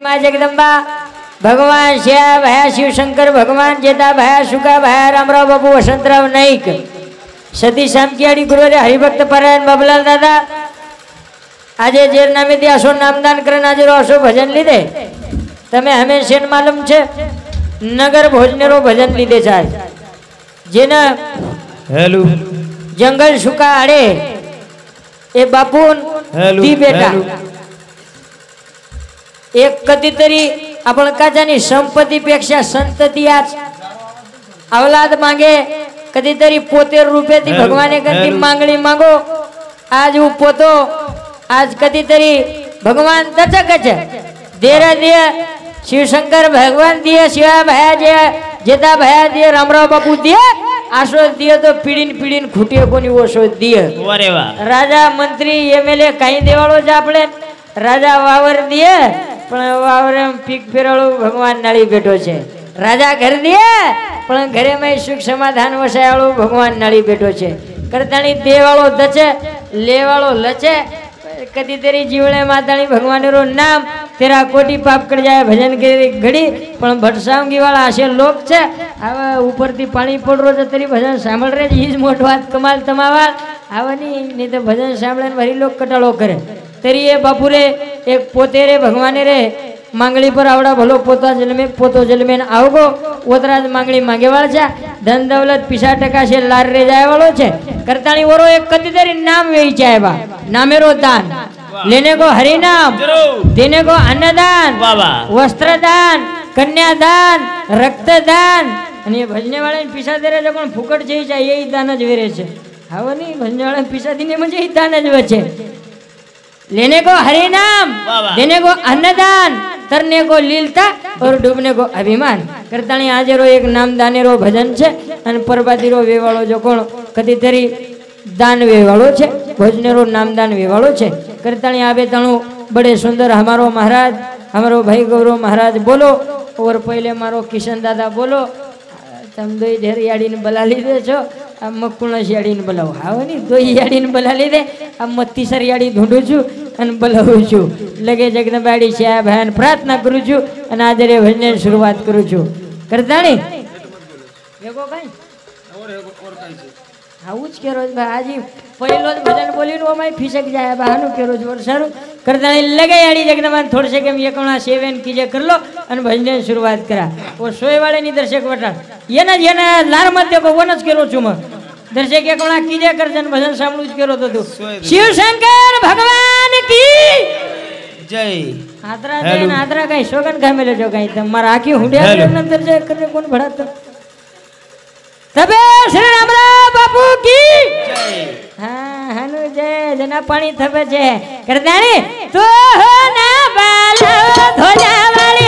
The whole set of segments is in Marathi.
माँ जगदम्बा भगवान श्या भया शिवशंकर भगवान जेता भया शुका भया रामराव बाबू वसंतराव नाईक सती शामकीआड़ी गुरुवारे हरिभक्त पारायण बाबूलाल दादा આજે જેર નામેથી આસો નામદાન કરીને આજે આસો ભજન લીધે તમે હંમેશા માલુમ છે નગર ભોજનેરો ભજન લીધે છે જેના હેલો જંગલ સુકા આડે એ બાપુન દી બેટા એક કદીતરી आपण काजानी संपत्ती पेक्षा संतती आज औलाद मागे कधीतरी 75 रुपयाची भगवाने कधी मागणी मागो आज वो पोतो आज कधीतरी भगवान तचकच देरा दिया शिवशंकर भगवान दिया शिवा भया जे जेता भया दिया रामराव बापू दिया आशो दिया तो पीडीन खुटियो कोणी ओशो दिया अरे वाह राजा मंत्री एमएलए काही देवाळो ज आपले राजा वावर दिया पण वावरे पीक फेराळो भगवान नाळी बेठो छे राजा घर दिया पण घरे में सुख समाधान वसायाळो भगवान नाळी बेठो छे करताणी देवाळो दचे लेवाळो लचे कदी तेरी जीवळे माताणी भगवानेरो नाम तेरा कोटी पाप कर जाए भजन के घड़ी पण भटसांगी वाला आशे लोक छे आवा उपरथी पाणी पडरो छे तरी भजन सांभळ रे हीज मोट वात कमाल तमावाल आवनी नहीं तो भजन सांभळे भरी लोक कटाळो करे तरी ये बापू रे एक पोते रे भगवाने रे मांगली पर आवड़ा भलो पोतो जलमे आवगो ओतराज मांगली मांगे वाला छे धन दौलत पिसा टका से लार रे जाए वालो छे करताणी वरो एक कदीतरी नाम वेई जाए बा नामेरो दान लेने को हरि नाम देने को अन्नदान वस्त्रदान कन्यादान रक्तदान અને ભજને વાળા પીસા દેરે જો કોણ ફુકટ જઈ જાય એ દાન જ વેરે છે હાવો ની ભજને વાળા પીસા દીને મજે એ દાન જ વચે लेने को हरि नाम देने को अन्नदान तरने को लीलता और डूबने को अभिमान करताणी आजेरो एक नाम दानेरो भजन छे अने परबातीरो वेवाळो जो कोण कदीतरी दान वेवाळो छे भजनेरो नामदान वेवाळो छे करताणी आबे तणु बड़े सुंदर हमारो महाराज हमारो भाई गौरव महाराज बोलो और पहले मारो किशन दादा बोलो तम दो ढेर याड़ी ने बला लीधे छो अब मकुणस याड़ी ने बोलाव हाव नहीं दो याड़ी ने बला लीधे अब मैं तीसर याड़ी ढूंढू छू अन बोलावू छू लगे जगदंबाड़ी श्या भयान प्रार्थना करू छू अन आज रे भजन शुरुआत करू छू करताणी देखो भाई और आउच केरो भाई आज पहिलो भजन बोलीन ओ माय फिसक जाए बहानु केरो जोर सारू करताणी लगे याड़ी जगदंबा थोड़े से केम एकणा सेवन कीजे कर लो अन भजन शुरुआत करा वो सोय वाले नी दर्शक वटा येना लार मत देखो वनच केरो छु म दर्शक एकणा कीजे करजन भजन सामळूच केरो तो तू शिव शंकर भगवान की जय आदरा देन आदरा काय सोगन खामेले जो काय तमारा आखी हुंडिया नंतर जे करे कोण भडात तबे श्री रामराव बापू की जय हां हनु जय जना पानी थबे छे करताणी तो हो ना बालो धोजा वाली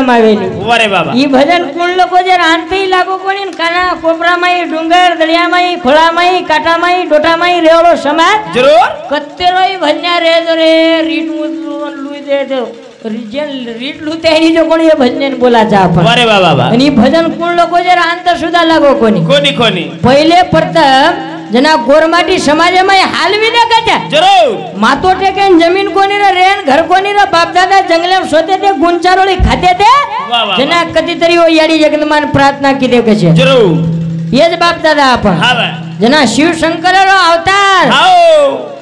मावे ई भजन कोण लोको जे रानती लागो कोणी काना कोपरा माई डुंगर दळिया माई खोळा माई काटा माई डोटा माई रेवळो समाज जरूर कत्तेरोई भजन्या रे रे रीट लुई दे दे रिजन रीट लुते ही जो कोणी हे भजन बोलाचा आपण अरे बाबा आणि भजन कोण लोको जे रानत सुद्धा लागो कोणी कोणी पहिले प्रथम जना गोरमाटी समाजाમાં હાલવી દે કચા જરૂર માતો ટેકે જમીન કોની રે રેન ઘર કોની રે બાપ દાદા જંગલે સોતે તે ગુંચારોળી ખાતે તે વાહ. जना કદીતરીઓ યાડી જગતમાન પ્રાર્થના કીધે કે છે જરૂર ये ज बाप दादा अपन હા जना शिव शंकर रो अवतार આવો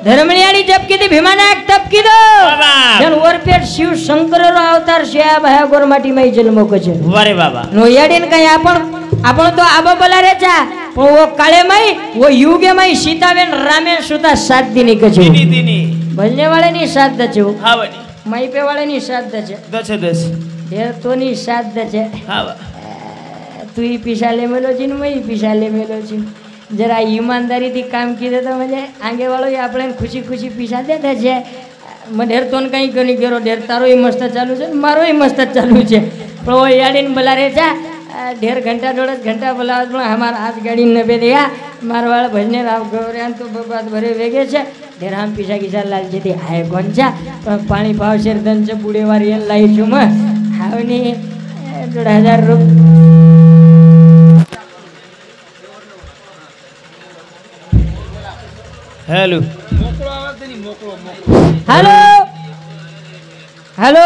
धर्मनियाड़ी जप की थी भीमानायक तप की दो बाबा. जन ओरपेट शिव शंकर रो अवतार श्या भया गोरमाटी में जन्मो को छे વારે બાબા नो याडीन कई आपण तो आबा बोला रे चा पण वो काळे मई वो युगे मई सीताबेन रामेन सुता 7 दिन के छे દીની દીની भजने वाले नी 7 दचे હા વડી मई पे वाले नी 7 दचे દસે દસ ढेर तो नी 7 दचे હા तू ही पिशाले मेलो छी मई पिशाले मेलो छी जरा ईमानदारी थी काम कीधे तो म्हणजे आगे वाळो આપણે ખુશી ખુશી પીસા દેતા છે મને ઢેર તોન કઈ કની ગેરો ઢેર તારોય મસ્ત ચાલુ છે મારોય મસ્ત ચાલુ છે પણ ઓ યાડીન બલારે છે ઢેર ઘંટા દોડ ઘંટા બોલાવ પણ हमार आज गाड़ी न बे दिया मारवाड़ भजने राव गौरयान तो बबाद भरे वेगे છે ઢેર આમ પીસા ગીસા લાલ જેતી આય કોણ છે પણ પાણી ભાવ શેર દન છે બુડે વારી લાઈ છું મ હાવની 1,500 રૂપિયા હેલો हेलो हेलो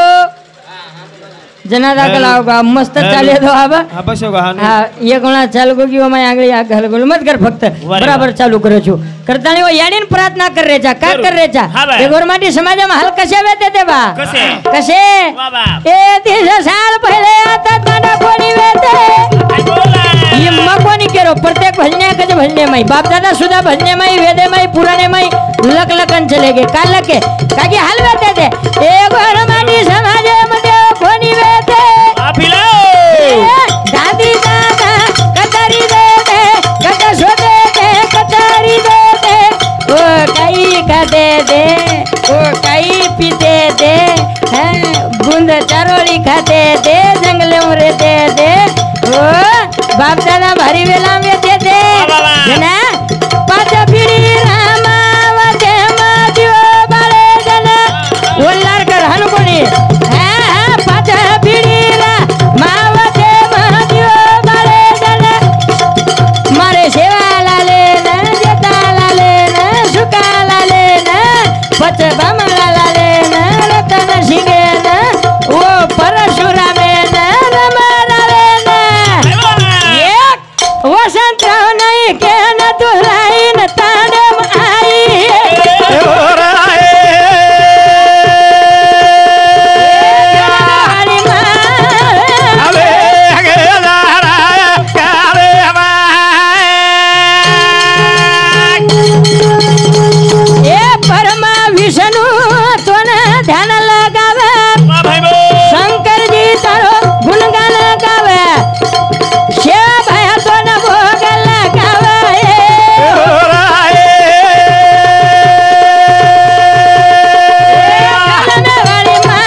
जना दाखल आओगा मस्त चाले तो अब હા બસ હોગા हाँ ये कोणा चालू को की मैं आंगली आ गल गोल मत कर फक्त बराबर चालू करो छु करता नहीं वो याडीन प्रार्थना कर रे चा का कर रे चा ये गोरमाटी समाज में हल कसे वेते ते बा कसे कसे बाबा ए 30 साल पहले आता तना कोणी वेते ये मकोनी केरो प्रत्येक भजने कज भजने मई बाप दादा सुधा भजने मई वेदे मई पुराने मई लक लकन चले गए काल के काकी हल वेते ते ए गोरमाटी समाज में कोणी वेते આભીલો दादी दादा कटारी दे दे कटा सो दे दे कटारी दे दे ओ कई का दे दे ओ कई पीते दे हैं बूंद चारोली खाते दे जंगले में रहते दे ओ बाप दादा भारी वेला में दे दे जना पाँच पीढ़ी रामावते मादियो बाले जना वो लड़कर हनुकोनी हाँ पाँच पीढ़ी मावते मादियो बाले जना मारे सेवा लाले ना जेता लाले ना सुका लाले ना पच बमला लाले ना रतन सिंगे ना वो परशुरामे ना रमा लाले ना एक वसंत नहीं के न दुलाई न ताने आई हरी ये परमा विष्णु तो न ध्यान लगावे शंकर जी तारो गुणगान गावे शिव भया तो न भोग लगावे कालन वाली मां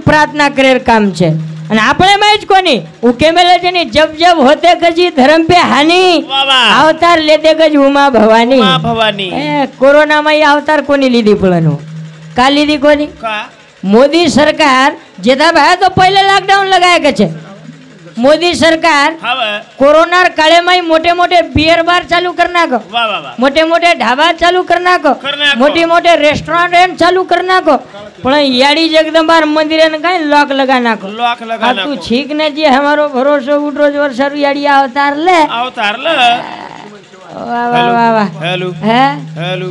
प्रार्थना करे काम छे અને આપણે માં જ કોની ઉકેમેલે છે ની જબ જબ હોતે ગજી ધર્મ पे हानि अवतार लेते गज उमा भवानी ઉમા ભવાની ए कोरोना में अवतार कोनी लीधी पड़नो का लीधी कोनी કા मोदी सरकार जेदा भाई तो पहले लॉकडाउन लगाया के छे मोदी सरकार હવે कोरोना काले में मोटे मोटे बियर बार चालू करना को વાહ વાહ વાહ मोटे मोटे ढाबा चालू करना को मोटे मोटे रेस्टोरेंट चालू करना को पण याड़ी जगदंबार मंदिर ने कई लॉक लगाना को લોક आ લગાના तू ठीक ने जी हमारो भरोसो उठरो जोर सरू याड़ी अवतार ले અવતાર લે वाह वाह वाह वाह હેલો है હેલો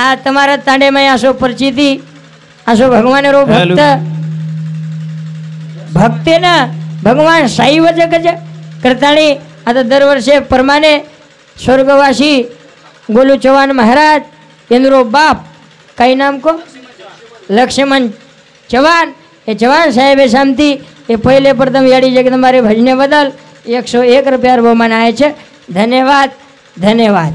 आ तुम्हारा तांडे में आसो परिचिति आसो भगवान रो हेलो। भक्त भक्ते ना भगवान साई वजह कज करताणी आ तो दर वर्षे परमाने स्वर्गवासी गोलू चौहान महाराज इंद्रो बाप कई नाम को लक्ष्मण चौहान ये चौहान साहेब शांति ये पहले प्रथम याड़ी जगदंबारे भजने बदल 101 रुपया बहुमान आए छे धन्यवाद धन्यवाद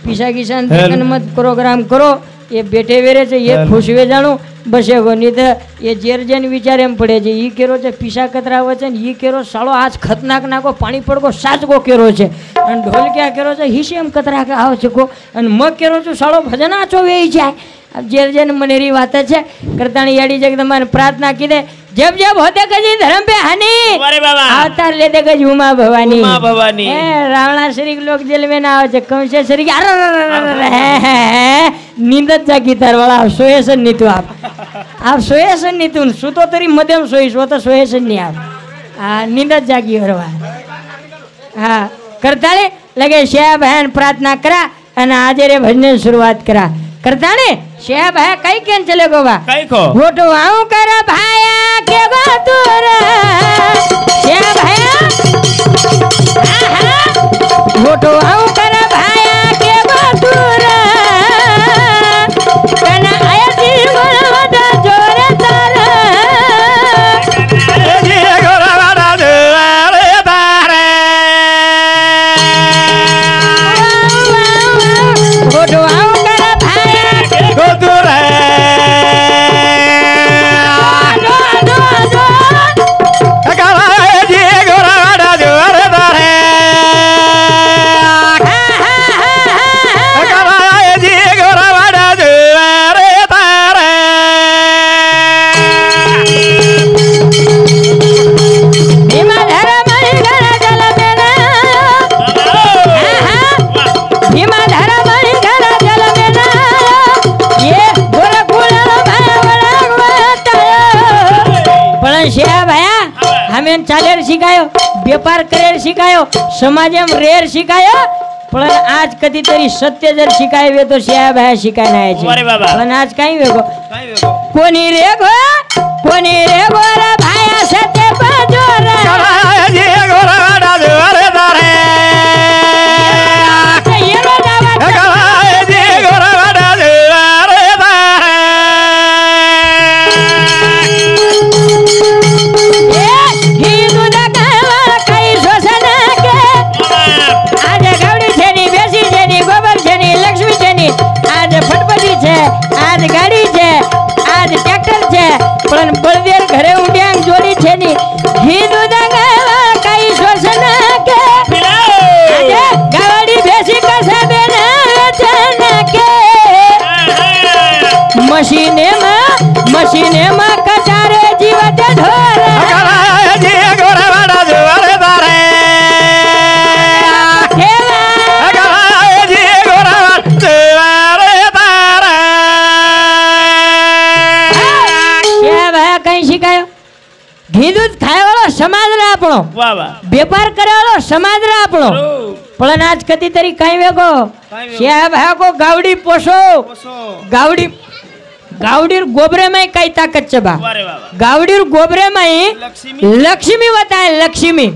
पीसा किसान हेलो। मत प्रोग्राम करो ये बेटे वेरे छे ये हेलो। खुश वे जाणू बसे गो नहीं तो ये जेर जेन विचार एम पड़े छे ई केरो छे पीसा कतरावे छे ई केरो सालो आज खतनाक नाको पानी पड़गो साच गो केरो छे अन ढोल क्या केरो छे हिसे एम कतरा के आव छे को अन म केरो छो सालो भजन आचो वेई जाय अब जेर जेन मनेरी वात छे करताणी याडी जगदंबाने प्रार्थना कीधे जब जब होते कजी धर्म पे हानि अरे बाबा अवतार लेते कजी उमा भवानी उमा भवानी रावणासुरी लोग जेल में ना આવે છે કંસેસરી નીંદ જ જાગી તાર વાળા સોએ છે નીતુ આપ સોએ છે નીતુ સુતો તરી મધ્યમ સોઈ સો તો સોએ છે નહીં આપ આ નીંદ જ જાગી હરવા હા કરતાળે લગે શ્યા બહેન પ્રાર્થના કરા અને આજે રે ભજન શરૂઆત કરા કરતાળે શ્યા બહે કઈ કેન ચલે ગોવા કઈ કો વોટો આઉં કર ભાયા કે ગોતુર શ્યા ભયા વોટો આઉં કર ભાયા કે ગોતુર કના આયા જીવન વડા જોરે તારા જી ગોરવાડા જોરે તારે વોટો આઉં કર ભાયા કે ગોતુરે જી ગોરવાડા જોરે તારે જી ગોરવાડા જોરે તારે ભીમા ધરા મણી ઘરા જલ ભીમા ધરા મણી ઘરા જલ ये गोरखपुर પણ શ્યા ભયા હમેન ચાલેર શીખાયો વેપાર કરેર શીખાયો સમાજમ રેર શીખાયો પણ આજ કદી તરી સત્ય જર શીખાય વે તો શ્યા ભયા શીખાય ના છે અરે બાબા. પણ આજ કાઈ વેગો કઈ વેગો કોની રે ગોર ભાયા સત્ય બાજો રે જી ગોરવાડા જોરે તારે યેલો દાવા જી ગોરવાડા જોરે તારે એ હિન્દુ ના કહેવા કઈ શોષણ કે આજે ગાવડી છે ની બેસી છે ની ગોબર છે ની લક્ષ્મી છે ની આજે ફટપટી છે આજ ગાડી છે આજ ટ્રેક્ટર છે પણ બળદેર ઘરે ઉડ્યાંગ જોડી છે ની હિન્દુ દંગા કઈ શોષણ કે આજે ગાવડી બેસી કસે બેના વેચન કે મશીને માં કચારે જીવત ઢોર જી ગોરવાડા જોરે તારે જી ગોરવાડા જોરે તારે કઈ શીખાયો ઘીદૂધ ખાય વાળો સમાજ રે આપણો વાહ વાહ વેપાર કરે વાળો સમાજ રે આપણો પણ આજ કદી તરી કઈ વેગો શ્યા ભયા કો ગાવડી પોસો ગાવડી गोबरे में कई ताकत છે બા ગાવડી गोबरे में लक्ष्मी बताए लक्ष्मी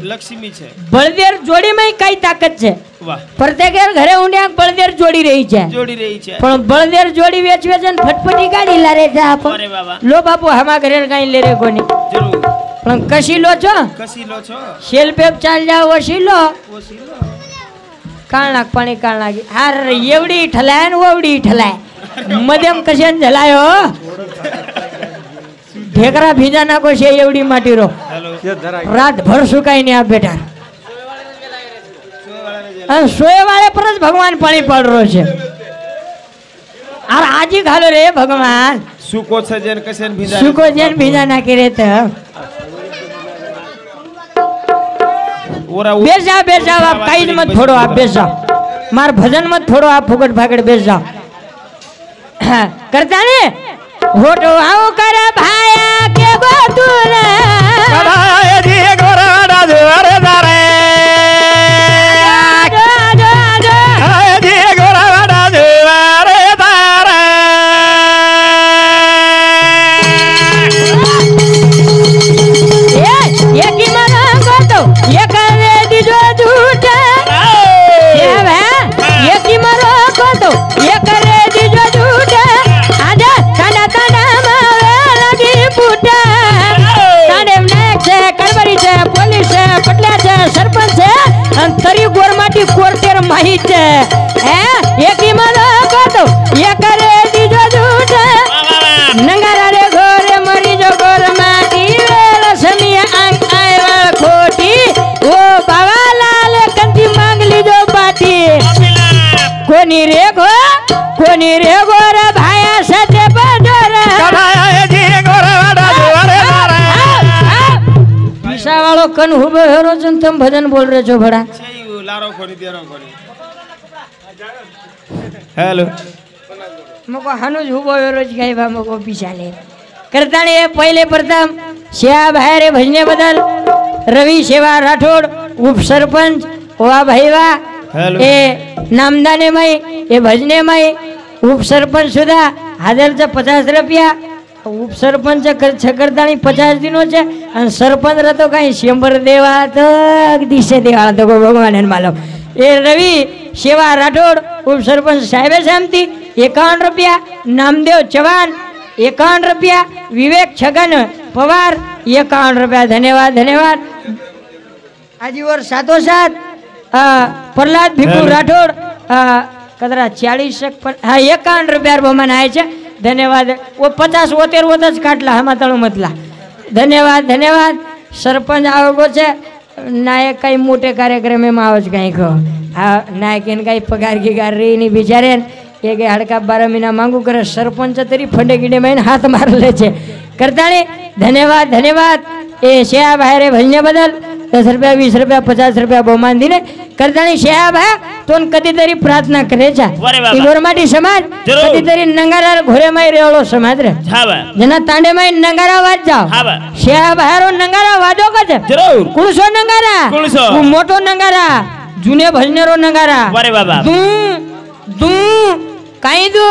છે બળદેર જોડી में कई ताकत છે વાહ प्रत्येक ઘરે ઊંડિયા બળદેર જોડી રહી છે પણ બળદેર જોડી વેચવે છે ને ફટફટી ગાડી લારે છે આપ અરે બાબા લો બાપુ હમા ઘરે કઈ લે રે કોની જરૂર પણ કશી લો છો શેલ પેપ ચાલ જાવ ઓછી લો કાળ નાખ પાણી કાળ નાખી હાર એવડી ઠલાય ને ઓવડી ઠલાય મધ્યમ કશે જલાયો ઢેકરા ભીજા નાખો છે એવડી માટી રો રાત ભર સુકાઈ ને આ બેટા અને સોય વાળે પર જ ભગવાન પાણી પાડ રહ્યો છે અરે આજી ઘાલો રે ભગવાન સુકો છે જેન કશે ભીજા સુકો જેન ભીજા નાખી રે તો ઓરા બેસ જાઓ આપ કઈ જ મત થોડો આપ બેસ જાઓ માર ભજન મત થોડો આપ ફુગટ ફાગડ બેસ જાઓ करता ने होटो आओ कर भाया के गोतुर કરાય જી ગોરવાડા જોરે તારે જી ગોરવાડા જોરે તારે ये की मना गोतो ये करे दीजो झूठ ये की मरो गोतो ये करे दीजो झूठ आजा काना काना मावे लगी फूटा काने नायक છે કડબરી છે પોલીસ છે પટલા છે સરપંચ છે અને તરી ગોરમાટી કોર્ટેર માહી છે હે એકી મનો ગોતો ये करे दीजो झूठ नंगारा रे घोरे मरी जो गोरमाटी रसमिया आंग आयवा खोटी ओ बाबा लाल कंती मांग लीजो बाटी कोनी रे गोर भाया सते बजोर કરાય જી ગોરવાડા જોરે તારે कन उभो हेरो छन तम भजन बोल रहे छो भड़ा लारो खोनी तेरो खोनी हेलो मको हनुज उभो हेरो गाय बा मको पिछाले करताणी पहिले प्रथम शिया बाहेर भजने बदल रवी सेवा राठोड उपसरपंच वा भाईवा ए नामदानेमय ए भजनेमय उपसरपंच सुद्धा हजारचा 50 रुपया उपसरपंच करताणी 50 दिनो छे आणि सरपंच रहतो काही 100 देवा तो दिशे देवा तो भगवान मालूम ए रवी सेवा राठोड उपसरपंच साहेब शांती 51 रुपया नामदेव चव्हाण 51 रुपया विवेक छगन पवार 51 रुपया धन्यवाद धन्यवाद आजीवर सातोसात प्रहलाद भिकू राठोड कदरा 40 हाँ 51 रुपया बहुमान आहे धन्यवाद वो 50 वोतेर वोतच काटला हमा तळू मतला धन्यवाद धन्यवाद सरपंच आवगो छे नायक काही मोठे कार्यक्रम में आवज काही खो हा नायकेन काही पगार गिगार रे नि बिचारेन एक हड़का 12 महीना मांगू करे सरपंच तरी फंडे गिडे में हाथ मारले छे करताळे धन्यवाद धन्यवाद ए शेया बाहेर भजने बदल 10 रुपया 20 रुपया 50 रुपया बहुमान दिले करताणी शेया भाई तोन कधीतरी प्रार्थना करेचा गोरमाटी समाज कधीतरी नंगारा घोरेमाई रेवळो समाज रे जना तांडेमाई नंगारा वाज जाव शेया बाहेर नंगारा वाजो का जरूर कुणसो नंगारा मोठो नंगारा जुने भजनेरो नंगारा अरे बाबा दू काई दू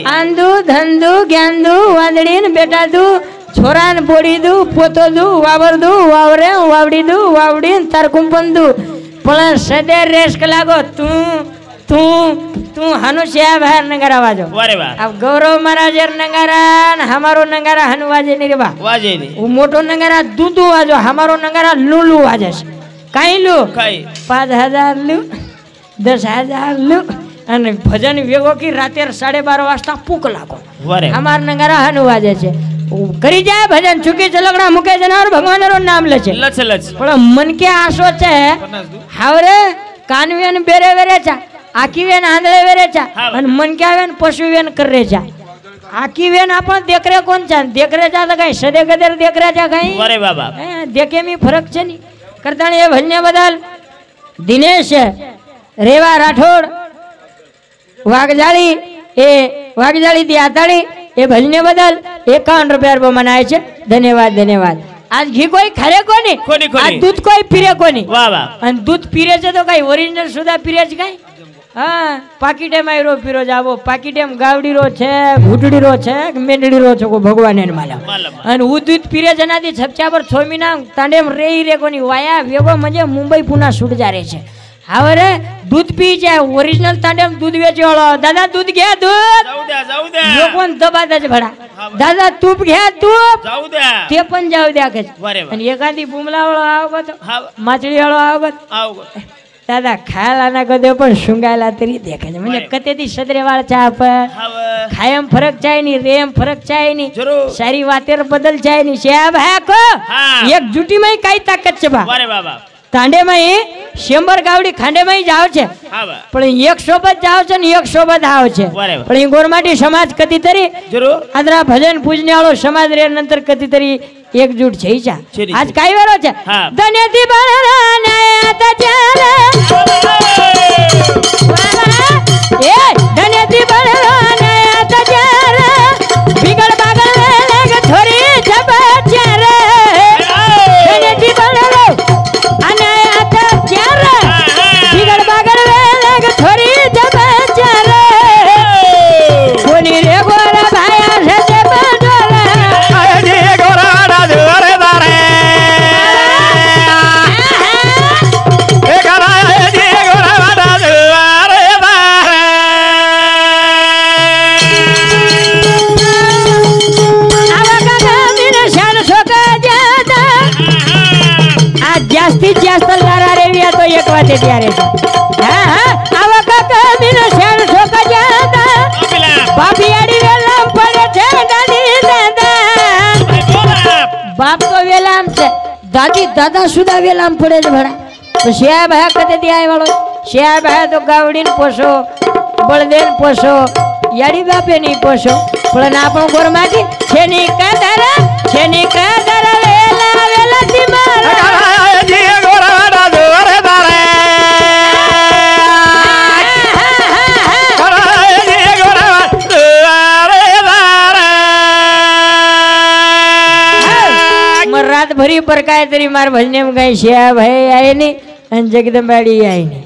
आंदू धंदू ज्ञानदू वादडीन बेटा दू छोरान बोडी दू पोतो दू वावर दू वावरे वावडी दू वावडीन तारकुंपन दू पण सदे रेस्क लागो तू तू तू हनुष्या बाहेर नंगारा वाजो अरे बा अब गौरव महाराजर नंगारा हमारो नंगारा हनु वाजे नहीं रे बा वाजे नहीं वो मोटो नंगारा दूधू वाजो हमारो नंगारा लुलू वाजे काई लू 5000 लू 10000 लू અને ભજન વેગો કી રાતે 12:30 વાજતા પૂક લાગો અમાર નંગારા હનુ વાજે છે કરી જાય ભજન ચૂકી ચલગડા મુકે જનાર ભગવાનરો નામ લે છે લચ લચ પણ મન કે આશો છે હાવરે કાનવેન બેરે વેરે છે આકીવેન આંધળે વેરે છે અને મન કે આવેન પશુવેન કરે છે આકીવેન આપણ દેખરે કોણ છે દેખરે છે તો કઈ સદે ગદર દેખરે છે કઈ અરે બાબા દેખે મી ફરક છે ની કરતાણી એ ભજને બદલ દિનેશ રેવા રાઠોડ वागजाली ए वागजाली दी आताड़ी ए भजने बदल 51 रुपया मनाए छे धन्यवाद धन्यवाद आज घी कोई खरे कोनी आज दूध कोई पीरे कोनी वाह वाह अन दूध पीरे छे तो कई ओरिजिनल सुधा पीरे छे कई हां पाकीटे मायरो पीरो जावो पाकीटेम गावडी रो छे घुटडी रो छे मेंडडी रो छे को भगवान ने मालूम अन उ दूध पीरे जनादी छपचा पर 6 महीना तांडेम रेई रे कोनी वाया वेगो म्हणजे मुंबई पुना छूट जा रे छे हावरे दूध पी जाय ओरिजिनल तांडेम दूध वेचोळो दादा दूध घ्या दूध जाऊ द्या लोकोन दबादाच भडा दादा तूप घ्या तूप जाऊ द्या ते पण जाऊ द्या के आणि एखादी बुमलावळो आवगत माचळीवाळो आवगत दादा खायला ना कदे पण शुंगायला तरी देखाय म्हणजे कतेदी सदरेवाळ चहा पण खायम फरक चाय नी रेम फरक चाय नी सारी वातेर बदल चाय नी शेया भाया को एक जुटी में काय ताकत छे बा अरे बाबा तांडे में 100 गावडी खांडे में जाव छे पण एक सोबत जाव छे ने एक सोबत आव छे पण गोरमाटी समाज कधीतरी जरूर आदरा भजन पूजने वाळो समाज रे नंतर कधीतरी एकजूट छे आज काय वेरो छे धन्यती बनराने आता चाले ए धन्यती बनराने आता चाले बिगड़ बागल लग थोड़ी जबा चारे धन्यती बनरो आने आता चारे बिगड़ बागल लग थोड़ी जबा चारे कोनी रे गोरा भाया से बडोला आए जी गोरा राजू रे दारे ए गोरा जी गोरा राजू रे दारे आवा का दिन शान सोका जाता आज जास्तीत जास्त लारा रेविया तो एक वाते त्यारे हां हां आवा का दिन शान सोका जाता बापी आडी वेलाम पड़े छे दादी दादा बाप तो वेलाम छे दादी दादा सुधा वेलाम पड़े छे भड़ा तो शेया भाया कते दी आय वाळो शेया भाया तो गावडीन पोसो बळदेन पोसो याडी बापे नी पोसो पण आपण गोरमाटी छेनी कदर वेला લાવેલા તી મારા જી ગોરાડા જોરે દારે જી ગોરાડા જોરે દારે મર રાત ભરી પર કાય તરી માર ભજને માં કઈ છે ભાઈ આય ની અને જગદંબાડી આય ની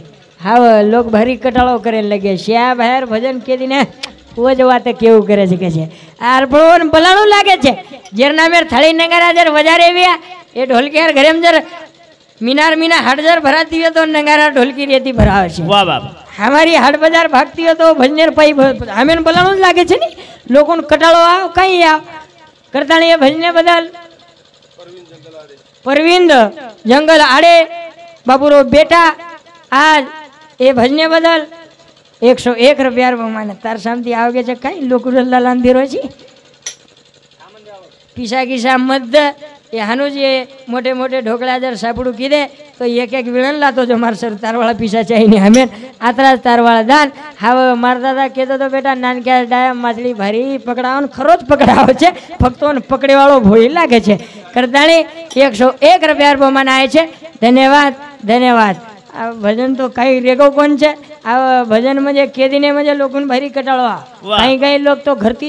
હાવ લોક ભારી કટાળો કરે લગે શ્યા ભાઈ ભજન કેદી ને वो जो बात केव करे છે કે છે આર ભણોન ભલાણું લાગે છે જેર નામે થાળી નંગારા જર વજારે વ્યા એ ઢોલકી યાર ઘરેમ જર मीना हाट जार भराती है तो नंगारा ढोलकी रेती भरावे छे वाह वाह हमारी हाट बाजार भागती है तो भजनेर पाई हमें बोलाणो लागे छे नी लोकोन कटाळो आव कई आव करताणी भजने बदल परविंद जंगल आड़े बाबूरो बेटा आज ए भजने बदल 101 रुपया माने तार सामती आवगे छे कई लोक लांधीरो छी पीसा किसा मद ये हानु जे मोटे मोटे ढोकळा जर सापडू कीदे तो एक एक विळण लातो जो मार सर तारवाळा पीसा चाहिए हमें आतरा तारवाळा दान हाव मार दादा केतो तो बेटा नानक्या डाया माछली भारी पकड़ावन खरोच पकड़ावे छे फक्तोन पकड़ेवाळो भोळी लागे छे करताणी 101 रुपया बमान आए छे धन्यवाद धन्यवाद आ भजन तो कई रेगो कोण छे आ भजन म्हणजे केदीने म्हणजे लोकन भारी कटाळो कई कई लोग तो घरती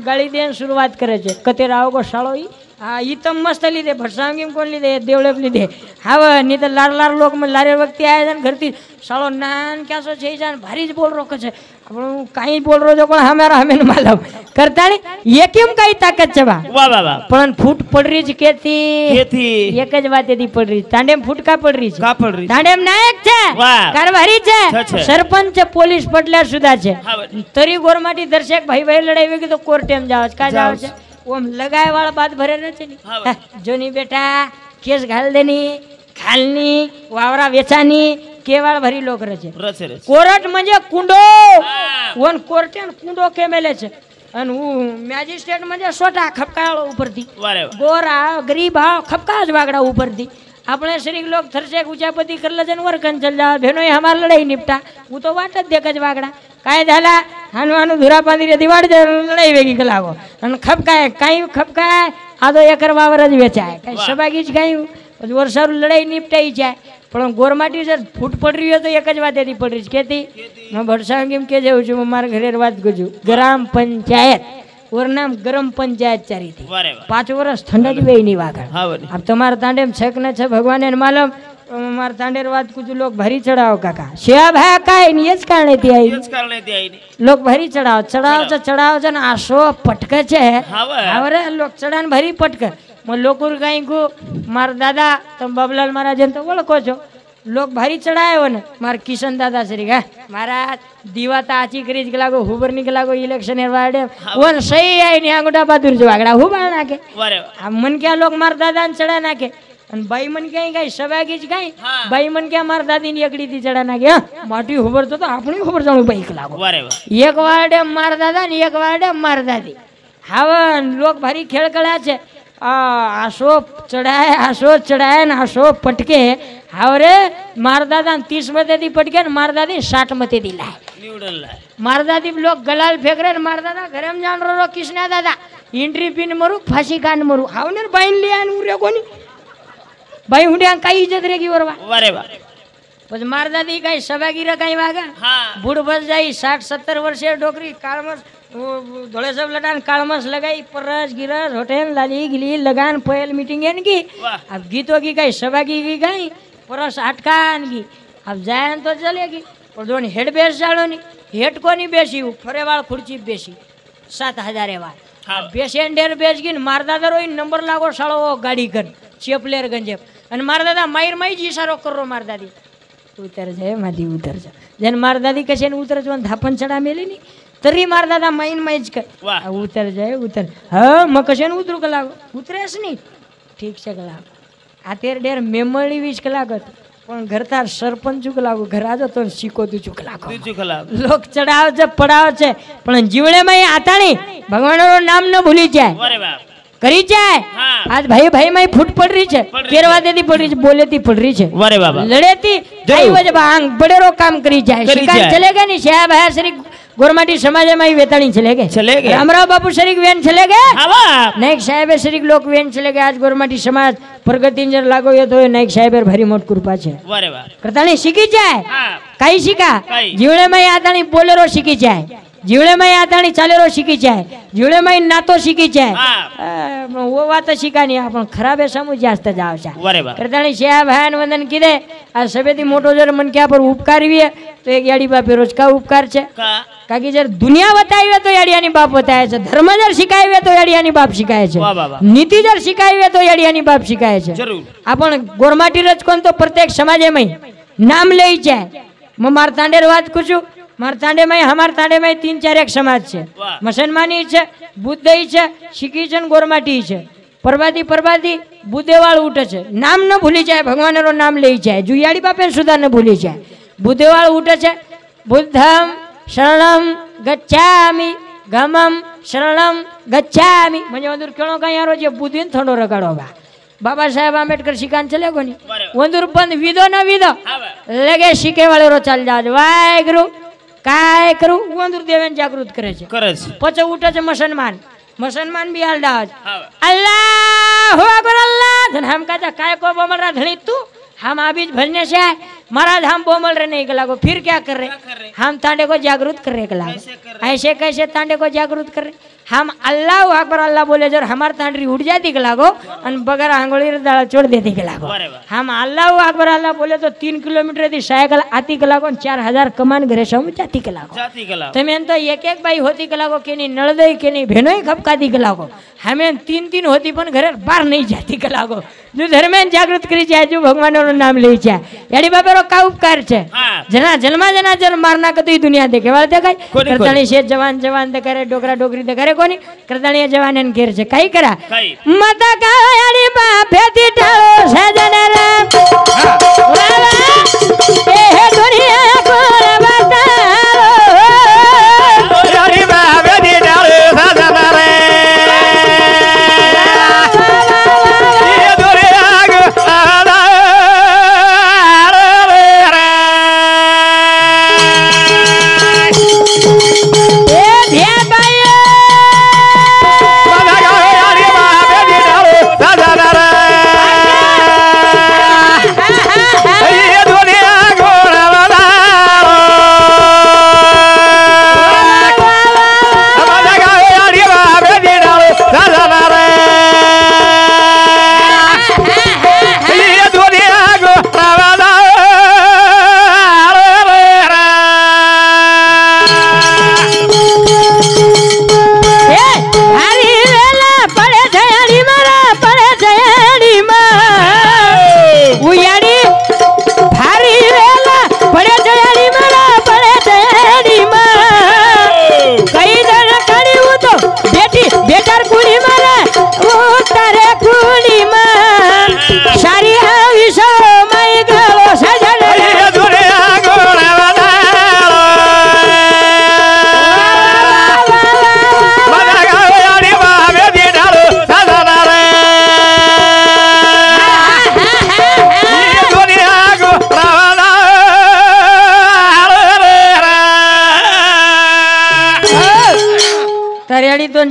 गाड़ी देन शुरुआत करे छे कते राव को शाळो ई हाँ ये तो मस्त लीधे भरसांगी में कौन लीधे देवड़े लीधे हाँ नहीं तो लार लार लोग में लारे वक्त आए जान घर थी सालो नान क्या सो छे जान भारी ज बोल रखो छे अपन काई बोल रो जो कोण हमारा हमें न मालूम करता नहीं ये केम काई ताकत छे बा वाह वाह वाह पण फूट पड़ रही छे केती एक ज बात एदी पड़ रही तांडे में फूट का पड़ रही छे का पड़ रही तांडे में नायक छे वाह कारभारी छे सरपंच पुलिस पटला सुधा छे तरी गोरमाटी दर्शक भाई भाई लड़ाई वेगी तो कोर्ट में जाओ का जाओ छे ओम लगाए वाला बात भरे न छे नी जोनी बेटा केस घाल देनी खालनी वावरा वेचानी केवाळ भरी लोक रचे कोर्ट म्हणजे कुंडो वन कोर्टेन कुंडो केमेले छे अन मॅजिस्ट्रेट म्हणजे सोटा खपकाळो उपरती गोरा गरीब खपकाज वागड़ा उपरती अपने शरीर लोग थरसे ऊंचापति कर ले वर कन चल जाओ बहनों हमार लड़ाई निपटा वो तो वाट देख वागड़ा काय झाला हानु हानु धुरा पांदी दिवाड़ लड़ाई वेगी कलागो अन खपकाय काई खपकाय आ तो एकर वावर ज वेचाय काई सबागी ज काई वर्षारू लड़ाई निपटाई जाय पण गोरमाटी जर फूट पड़ रही हो तो एक ज बात एदी पड़ रही केती मैं भरसांगीम के जेव છું मार घरे વાત ગજુ ग्राम पंचायत और नाम गरम पंचायत चारी थी 5 वर्ष ठंडा की वेई नहीं वागड़ अब तुम्हारे तांडे में छक न छ भगवान ने मालूम मार तांडेर बात कुछ लोग भरी चढ़ाओ काका शिया भाई काय नहीं इस कारण थी आई लोग भरी चढ़ाओ चढ़ाओ जन आशो पटके छे आवरे लोग चढ़ान भरी पटके म लोकुर गाई को मार दादा तुम बबलाल महाराज जन तो ओळखो छो लोग भारी चढ़ायो ने मार किशन दादा श्री गा महाराज दीवाता आची करीज के लागो हुबर निकल लागो इलेक्शन वाड़े वन सही आई ने अंगूठा बहादुर जो वागड़ा हुबा नाके अब मन क्या लोग मार दादा ने चढ़ा नाके अन बाई मन क्या गाय सबागी ज गाय बाई मन क्या मार दादी ने एकड़ी थी चढ़ा नाके माटी हुबर तो आपणी हुबर जाणू बाईक लागो एक वाड़े मार दादा ने एक वाड़े मार दादी हावन लोग भारी खेळ कळा छे आशो चढ़ाए न आशो पटके हावरे मार दादा 30 मते दी पटके न मार दादी 60 मते दी लाए मार दादी लोग गलाल फेंक रहे न मार दादा घरे में जान रो किसना दादा एंट्री पिन मरू फांसी कान मरू हावने बाइन लिया न उरे कोनी बाई हुंड्या काई इज्जत रेगी वरवा वारे वा बस मार दादी काई सबागी रे काई वागा बूढ़ बस जाई 60-70 वर्षे डोकरी काळमस धोळे सब लटान काळमस लगाई परस गिरस होटल लाली गिली लगान पहल मीटिंग है की अब गीतों की काई सबागी की गई परस अटकान की अब जाए तो चलेगी और दोन हेड बेस जाड़ो नी हेड को नहीं बेसी फरेवाल खुर्ची बेसी 7000 वार बेसेन डेर बेस गिन मार दादा रोई नंबर लागो साळो गाड़ी कर चेपलेर गंजे अन मार दादा मायर माई जी इशारो करो मार दादी उतर जाए मादी उतर जा जन मार दादी कशे उतर जो धापन चढ़ा मेली नी तरी मार दादा माइन माइज कर उतर जाए उतर हाँ म कशे उतरू कलागो उतरेस नी ठीक से कलागो आतेर डेर मेमळी 20 कलागत पण घरतार सरपंच कलागो घर आजो तो शिको तू कलागो लोग चढ़ाव छे पड़ाव छे पण जीवड़े में आताणी भगवाननो नाम न भूली जाए करी जाए आज भाई भाई में फूट पड़ रही है केरवा देती पड़ रही है बोले थी पड़ रही है लड़े थी आई वजह भांग बड़े रो काम करी जाए शिकार चलेगा नहीं शाह भाई श्री गोरमाटी समाज में वेताणी चले गए रामराव बापू शरीक वेन चले गए नायक साहेब शरीक लोक वेन चले गए आज गोरमाटी समाज प्रगती जर लागो ये तो नायक साहेब भारी मोट कृपा छे करताणी शिकी जाए काही शिका जीवड़े में आताणी बोलेरो शिकी जाए जीवड़े में आताणी चालेरो शिकी जाए जीवड़े में नातो शिकी जाए वो बात शिका नहीं अपन खराब है समझ जास्त जाव छा करताणी शेहा भान वंदन कीदे आ सभेती मोटो जर मन क्या पर उपकार भी है तो एक याडी बापे रोज का उपकार छे काकी जर दुनिया बताई तो याडियानी बाप बताए छे धर्म जर शिकाय तो याडियानी बाप शिकाय छे नीति जर शिकाय तो याडियानी बाप शिकाय छे आपण गोरमाटी रचकोन तो प्रत्येक समाजे में नाम लेई जाए मार तांडेर बात कुछु मार तांडे में हमार तांडे में 3-4 एक समाज छे मुसलमानी छे बुद्धई छे शिकी छे गोरमाटी छे परबादी बुद्धेवाळ उठे छे नाम न भूली जाए भगवान रो नाम लेई जाए जुयाड़ी बापे सुधा न भूली जाए बुद्धेवाळ उठे छे बुद्धम शरणम गच्छामि गमम शरणम गच्छामि म्हणजे वंदूर केळो काई यारो जे बुद्धीन थंडो रगाडो बा बाबा साहेब आंबेडकर शिकान चले कोनी वंदूर बंद विधो न विधो लगे शिके वाले रो चल जाज वाय गुरु काय करू वंदूर देवेन जागृत करे छे पछे उठे छे मुसलमान भी आलदाज अल्लाह अकबर अल्लाह धन हम कहता काय को बोमल रहा धनी तू हम अभी भजने से आए महाराज हम बोमल रहे नहीं लागो फिर क्या कर रहे हम तांडे को जागृत कर रहे लागो ऐसे कैसे तांडे को जागृत कर रहे हम अल्लाह अकबर अल्लाह बोले जर हमार तांडरी उठ जाती के लागो और बगैर आंगोली दाड़ा छोड़ देती के लागो हम अल्लाह अकबर अल्लाह बोले तो 3 किलोमीटर थी साइकिल आती के लागो 4000 कमान घरे समझ जाती के लागो तमें तो एक बाई होती के लागो के नहीं नळदई के नहीं भेनो खपकाती के लागो हमें 3 होती पण घरे बाहर नहीं जाती के लागो जो धर्म जागृत करी जाए जो भगवान रो नाम ले जाए याडी बापे रो का उपकार छे जना जन्मा जना जर मारना कतई दुनिया देखे वाला देखाय करताणी शेत जवान दे करे डोकरा डोकरी दे करे कोनी करताणी जवानन घेर छे काई करा माता का याडी बापे ती ठाओ सजन रे ए दुनिया को बताओ याडी बापे ती ठाओ सजन रे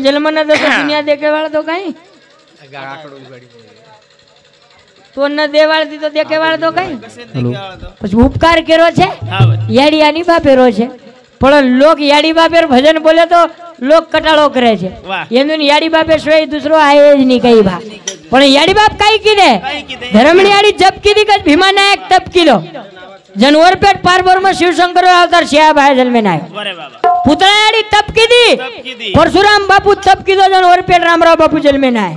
जन्म न तो दुनिया देखे वाला तो कहीं तो न देवाळती तो देखे वाला तो कहीं પછી ઉપકાર કર્યો છે યાડિયાની બાપેરો છે પણ લોક યાડી બાપેર ભજન બોલે તો લોક કટાળો કરે છે એનું યાડી બાપે સોય દૂસરો આયે જ નહીં કઈ બા પણ યાડી બાપ કઈ કીધે ધર્મની યાડી જપ કીધી કે ભીમા નાયક તપ કીધો जनवर पेट पारबर में शिव शंकर अवतार श्या भाई जन्मे नाय पुतळाडी तप कीधी परशुराम बापू तप कीधो जनवर पेट रामराव बापू जन्मे नाय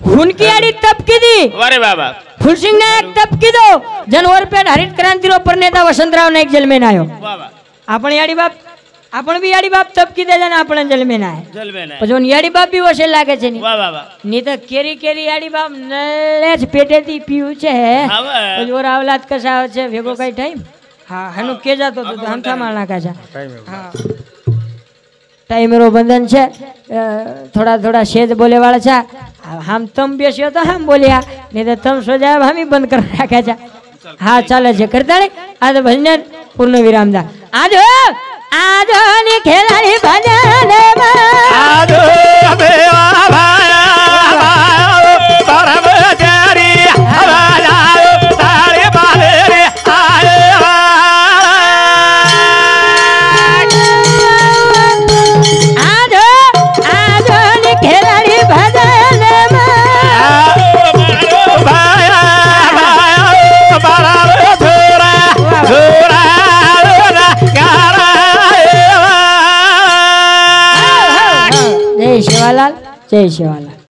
हुनकी आडी तप कीधी अरे बाबा फुलसिंह नायक तप कीधो जनवर पेट हरित क्रांति रो प्रणेता वसंतराव नायक जन्मे नायो आपण याडी बाप आपण भी याडी बाप तप कीधे जन आपण जन्मे नाय पछोन याडी बाप भी वसे लागे छे नी तो केरी केरी याडी बाप नलेज पेटेती पीऊ छे पछोर आवलाद कसा छे भेगो काई टाइम हां हनु के जातो तो हम था मारना का हां टाइम रो बंधन छे थोड़ा थोड़ा शेज बोले वाला छा हम तम बेसियो तो हम बोलिया नहीं तो तम सो जाए हम ही बंद कर रखा छा हां चले छे करता ने आज भजन पूर्ण विराम दा आज आजोनी खेळाडी भजन आजो देवा भाया परमचारी राजा तारे बाले आये आजोनी खेळाडी भजन भाया भाया बराबर थोरा थोरा जय शिवालाल जय शिवालाल.